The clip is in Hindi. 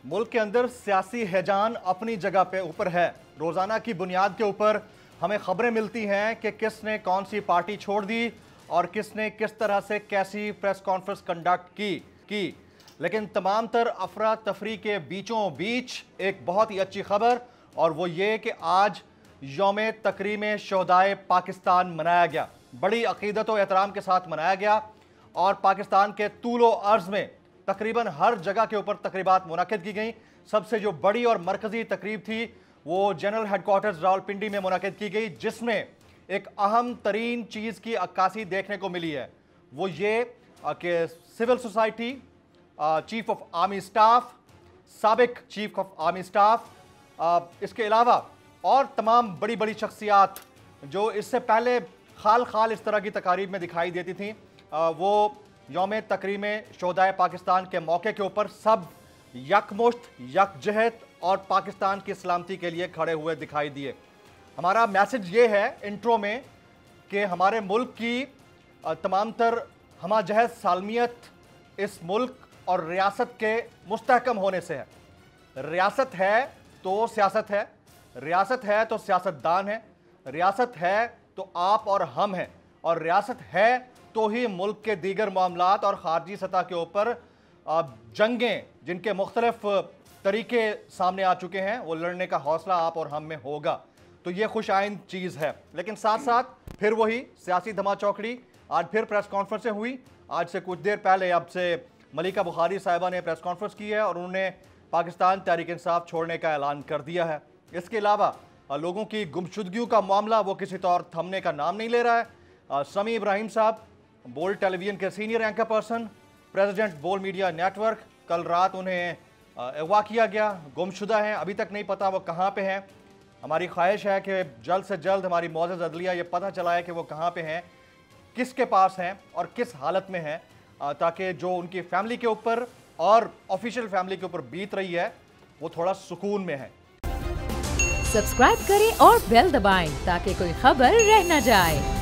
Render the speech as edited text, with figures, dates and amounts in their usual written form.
मुल्क के अंदर सियासी हैजान अपनी जगह पे ऊपर है। रोजाना की बुनियाद के ऊपर हमें खबरें मिलती हैं कि किसने कौन सी पार्टी छोड़ दी और किसने किस तरह से कैसी प्रेस कॉन्फ्रेंस कंडक्ट की। लेकिन तमाम तर अफरा तफरी के बीचों बीच एक बहुत ही अच्छी खबर, और वो ये कि आज यौम तकरीम शोहदाए पाकिस्तान मनाया गया। बड़ी अकीदत और एहतराम के साथ मनाया गया और पाकिस्तान के तूलो अर्ज में तकरीबन हर जगह के ऊपर तकरीबात मुनक्किद की गई। सबसे जो बड़ी और मरकजी तकरीब थी वो जनरल हेडक्वार्टर्स रावलपिंडी में मुनक्किद की गई, जिसमें एक अहम तरीन चीज़ की अक्कासी देखने को मिली है। वो ये कि civil society, chief of army staff, साबिक चीफ ऑफ आर्मी स्टाफ, इसके अलावा और तमाम बड़ी बड़ी शख्सियात जो इससे पहले खाल खाल इस तरह की तकारीब में दिखाई देती थी, वो यौम तकरीम शोहदाए पाकिस्तान के मौके के ऊपर सब यकमुश्त यकजहत और पाकिस्तान की सलामती के लिए खड़े हुए दिखाई दिए। हमारा मैसेज ये है इंट्रो में कि हमारे मुल्क की तमाम तर हमाजहत सालमियत इस मुल्क और रियासत के मुस्तहकम होने से है। रियासत है तो सियासत है, रियासत है तो सियासतदान है, रियासत है तो आप और हम हैं, और रियासत है तो ही मुल्क के दीगर मामलात और ख़ारजी सतह के ऊपर जंगें जिनके मुख्तलिफ तरीके सामने आ चुके हैं वो लड़ने का हौसला आप और हम में होगा। तो ये खुश आइंद चीज़ है। लेकिन साथ साथ फिर वही सियासी धमाचौकड़ी, आज फिर प्रेस कॉन्फ्रेंसें हुई। आज से कुछ देर पहले अब से मलिका बुखारी साहिबा ने प्रेस कॉन्फ्रेंस की है और उन्होंने पाकिस्तान तहरीक इंसाफ छोड़ने का ऐलान कर दिया है। इसके अलावा लोगों की गुमशुदगियों का मामला वो किसी तौर थमने का नाम नहीं ले रहा है। समी इब्राहिम साहब, बोल टेलीविज़न के सीनियर एंकर पर्सन, प्रेसिडेंट बोल मीडिया नेटवर्क, कल रात उन्हें अगवा किया गया, गुमशुदा हैं, अभी तक नहीं पता वो कहाँ पे हैं। हमारी ख्वाहिश है कि जल्द से जल्द हमारी मौजूद अदलिया ये पता चला है कि वो कहाँ पे हैं, किसके पास हैं और किस हालत में हैं, ताकि जो उनकी फैमिली के ऊपर और ऑफिशियल फैमिली के ऊपर बीत रही है वो थोड़ा सुकून में है। सब्सक्राइब करें और बेल दबाएं ताकि कोई खबर रह न जाए।